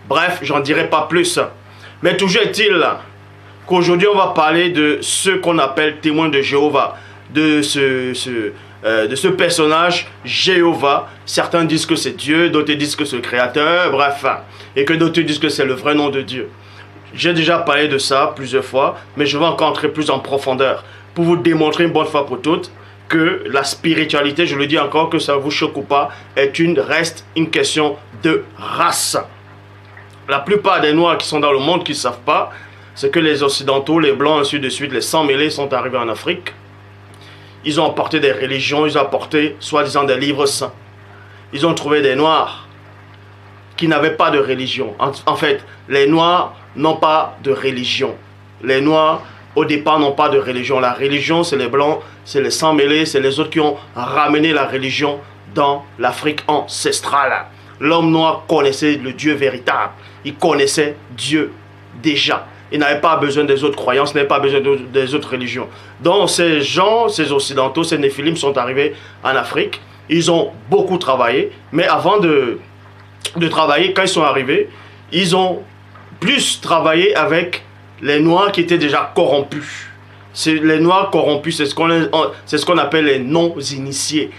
Bref, j'en dirai pas plus. Mais toujours est-il qu'aujourd'hui, on va parler de ceux qu'on appelle témoins de Jéhovah, de ce personnage Jéhovah. Certains disent que c'est Dieu, d'autres disent que c'est le Créateur, bref, et que d'autres disent que c'est le vrai nom de Dieu. J'ai déjà parlé de ça plusieurs fois, mais je vais encore entrer plus en profondeur pour vous démontrer une bonne fois pour toutes que la spiritualité, je le dis encore, que ça vous choque ou pas, reste une question de race. La plupart des Noirs qui sont dans le monde qui ne savent pas, c'est que les Occidentaux, les Blancs, ainsi de suite, les sans-mêlés sont arrivés en Afrique. Ils ont apporté des religions, ils ont apporté, soi-disant, des livres saints. Ils ont trouvé des Noirs qui n'avaient pas de religion. En fait, les Noirs n'ont pas de religion. Les Noirs, au départ, n'ont pas de religion. La religion, c'est les Blancs, c'est les sans-mêlés, c'est les autres qui ont ramené la religion dans l'Afrique ancestrale. L'homme noir connaissait le Dieu véritable. Il connaissait Dieu déjà. Il n'avait pas besoin des autres croyances, il n'avait pas besoin des autres religions. Donc ces gens, ces occidentaux, ces néphilim sont arrivés en Afrique. Ils ont beaucoup travaillé. Mais avant de travailler, quand ils sont arrivés, ils ont plus travaillé avec les noirs qui étaient déjà corrompus. Les noirs corrompus, c'est ce qu'on appelle les non-initiés.